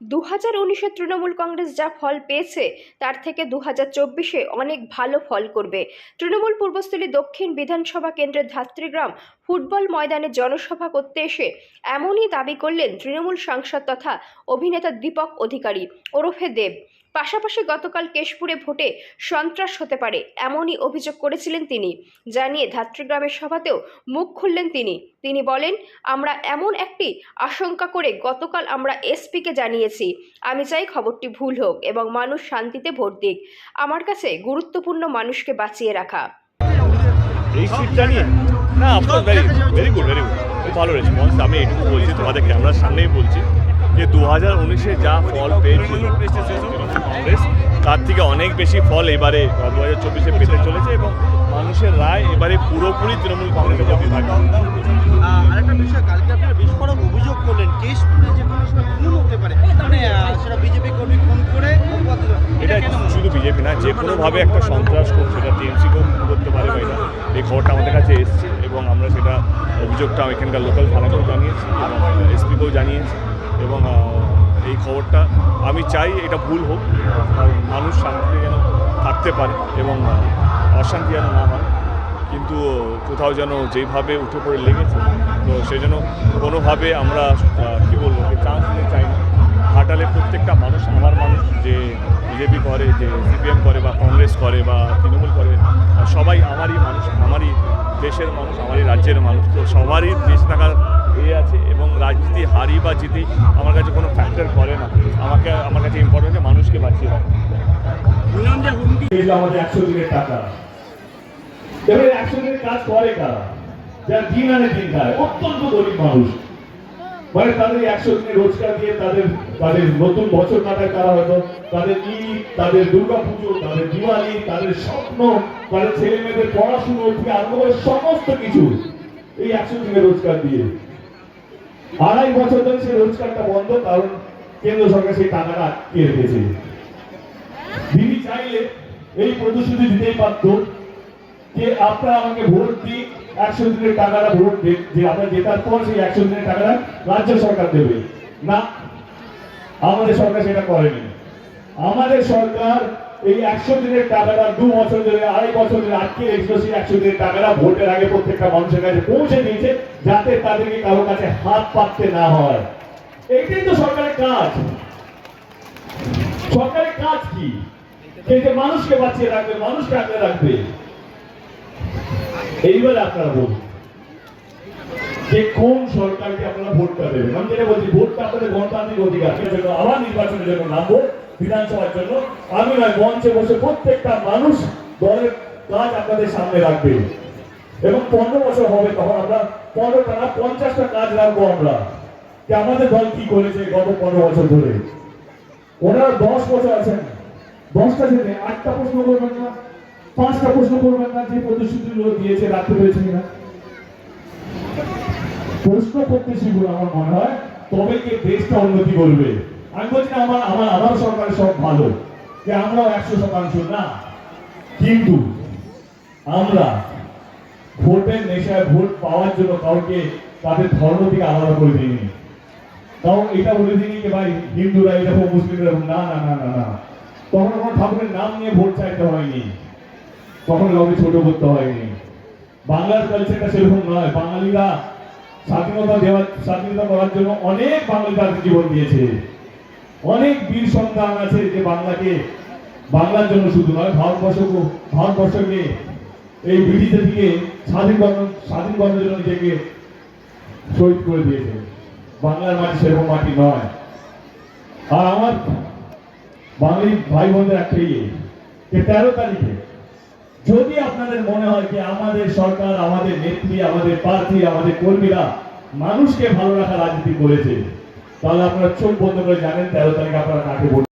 2019-এ তৃণমূল কংগ্রেস যা ফল পেয়েছে তার থেকে 2024-এ অনেক ভালো ফল করবে। তৃণমূল পূর্বস্থলী দক্ষিণ বিধানসভা কেন্দ্রের ধাত্রীগ্রাম ফুটবল ময়দানে জনসভা করতে এসে এমনই দাবি করলেন তৃণমূল সাংসদ তথা অভিনেতা দীপক অধিকারী ওরফে দেব। পাশাপাশি গতকাল কেশপুরে ভোটে সন্ত্রাস হতে পারে এমনই অভিযোগ করেছিলেন তিনি। জানিয়ে ধাত্রীগ্রামের সভাতেও মুখ খুললেন তিনি বলেন, আমরা এমন একটি আশঙ্কা করে গতকাল আমরা এসপিকে জানিয়েছি। আমি চাই খবরটি ভুল হোক এবং মানুষ শান্তিতে ভোট দিক। আমার কাছে গুরুত্বপূর্ণ মানুষকে বাঁচিয়ে রাখা। এই সিটটা নিয়ে না, আপনার ভেরি গুড খুব ভালো রেসপন্স। আমি এটুকু বলছি, তোমাদের ক্যামেরার সামনেই বলছি যে 2019-এ যা ফল পেয়েছিল কংগ্রেস, তার থেকে অনেক বেশি ফল এবারে 2024-এ পেতে চলেছে এবং মানুষের রায় এবারে পুরোপুরি তৃণমূল কংগ্রেসের প্রতি থাকবে। আরেকটা বিষয়, কালকে আপনারা বিস্ফোরক অভিযোগ করলেন কেশপুরে যে কোনো সময় খুন হতে পারে, মানে সেটা বিজেপি কর্মী খুন করে। এটা শুধু বিজেপি না, যে কোনোভাবে একটা সন্ত্রাস খুব, সেটা টিএমসিকেও খুন করতে পারে বা এটা এই খবরটা আমাদের কাছে এসছে এবং আমরা সেটা অভিযোগটা এখানকার লোকাল থানাকেও জানিয়েছি এবং এসপিকেও জানিয়েছি এবং এই খবরটা আমি চাই এটা ভুল হোক, কারণ মানুষ শান্তিতে যেন থাকতে পারে এবং অশান্তি যেন না হয়। কিন্তু কোথাও যেন যেভাবে উঠে পড়ে লেগেছে, তো সেই জন্য কোনোভাবে আমরা কী বলবো, চান্স নিতে চাই না। ঘাটালে প্রত্যেকটা মানুষ আমার মানুষ, যে বিজেপি করে, যে সিপিএম করে বা কংগ্রেস করে বা তৃণমূল করে, সবাই আমারই মানুষ, আমারই দেশের মানুষ, আমারই রাজ্যের মানুষ। তো সবারই দেশ থাকার আছে এবং রাজনীতি হারি বা জিতি আমার কাছে কোনো ফ্যাক্টর করে না। আমার কাছে ইম্পর্টেন্ট যে মানুষকে বাঁচিয়ে রাখা। আমাদের 100 দিনের টাকা, এবার 100 দিনের কাজ করে কারা? যারা দিন আনে দিন খায়, অত্যন্ত গরিব মানুষ, মানে তাদের 100 দিনের রোজগার দিয়ে তাদের নতুন বছর কাটায়, তারা হয়তো তাদের ঈদ, তাদের দুর্গা পুজো, তাদের দিওয়ালি, তাদের স্বপ্ন, তাদের ছেলে মেয়েদের পড়াশুনো থেকে আরম্ভ করে সমস্ত কিছু এই 100 দিনের রোজগার দিয়ে। 2.5 বছর ধরে সেই রোজগারটা বন্ধ, কারণ কেন্দ্র সরকার সেই টাকাটা আটকে রেখেছে। তিনি চাইলে এই প্রতিশ্রুতি দিতেই পারত যে আপনারা আমাকে ভোট দিন, 100 দিনের টাকাটা ভোট দেন, যে আপনারা জেতার পর সেই 100 দিনের টাকাটা রাজ্য সরকার দেবে না। আমাদের সরকার সেটা করেনি। আমাদের সরকার এই 100 দিনের টাকাটা 2 বছর ধরে, 2.5 বছর ধরে আটকে রেখেছিল। সেই 100 দিনের টাকাটা ভোটের আগে প্রত্যেকটা মানুষের কাছে পৌঁছে দিয়েছে, যাতে তাদেরকে কারো কাছে হাত পাততে না হয়। এইটাই তো সরকারের কাজ। সরকারের কাজ কি? যে মানুষকে বাঁচিয়ে রাখবে, মানুষকে আগলে রাখবে। এইবারে আপনারা বলুন যে কোন সরকারকে আপনারা ভোটটা দেবেন। আমি যেটা বলছি, ভোটটা আপনাদের গণতান্ত্রিক অধিকার। আবার নির্বাচনের জন্য নামবো, বিধানসভার জন্য। আমি নয়, মঞ্চে বসে প্রত্যেকটা মানুষ দলের কাজ আপনাদের সামনে রাখবে এবং 15 বছর হবে, তখন আমরা 15টা না 50টা কাজ রাখবো আমরা, যে আমাদের দল কি করেছে গত 15 বছর ধরে। ওনারা 10 বছর আছেন, 10টা থেকে 8টা প্রশ্ন করবেন না, 5টা প্রশ্ন করবেন না যে প্রতিশ্রুতিগুলো দিয়েছে রাখতে পেরেছে কিনা। প্রশ্ন করতে শিখুন, আমার মনে হয়, তবে কি দেশটা উন্নতি করবে। আমি বলছি না আমার সরকারের সব ভালো, যে আমরাও 100% না, কিন্তু আমরা ভোটের নেশায় ভোট পাওয়ার জন্য কাউকে তাদের ধর্ম থেকে আলাদা করে দিইনি। কারণ এটা বলে দিইনি যে ভাই হিন্দুরা এরকম, মুসলিমরা না না না না না। তখন কোনো ঠাকুরের নাম নিয়ে ভোট চাইতে হয়নি, তখন কাউকে ছোট করতে হয়নি। বাংলার কালচারটা সেরকম নয়। বাঙালিরা স্বাধীনতা করার জন্য অনেক বাঙালি তাদের জীবন দিয়েছে। অনেক বীর সন্তান আছে যে বাংলার জন্য শুধু নয়, ভারতবর্ষকে এই ব্রিটিশদের থেকে স্বাধীন করার জন্য নিজেকে শহীদ করে দিয়েছে। বাংলার মাটি সেরকম মাটি নয়। আর আমার বাঙালি ভাই বোনদের একটাই, যে 13 তারিখে যদি আপনাদের মনে হয় যে আমাদের সরকার, আমাদের নেত্রী, আমাদের প্রার্থী, আমাদের কর্মীরা মানুষকে ভালো রাখার রাজনীতি করেছে, তাহলে আপনারা চোখ বন্ধ করে জানেন 13 তারিখে আপনারা কাকে ভোট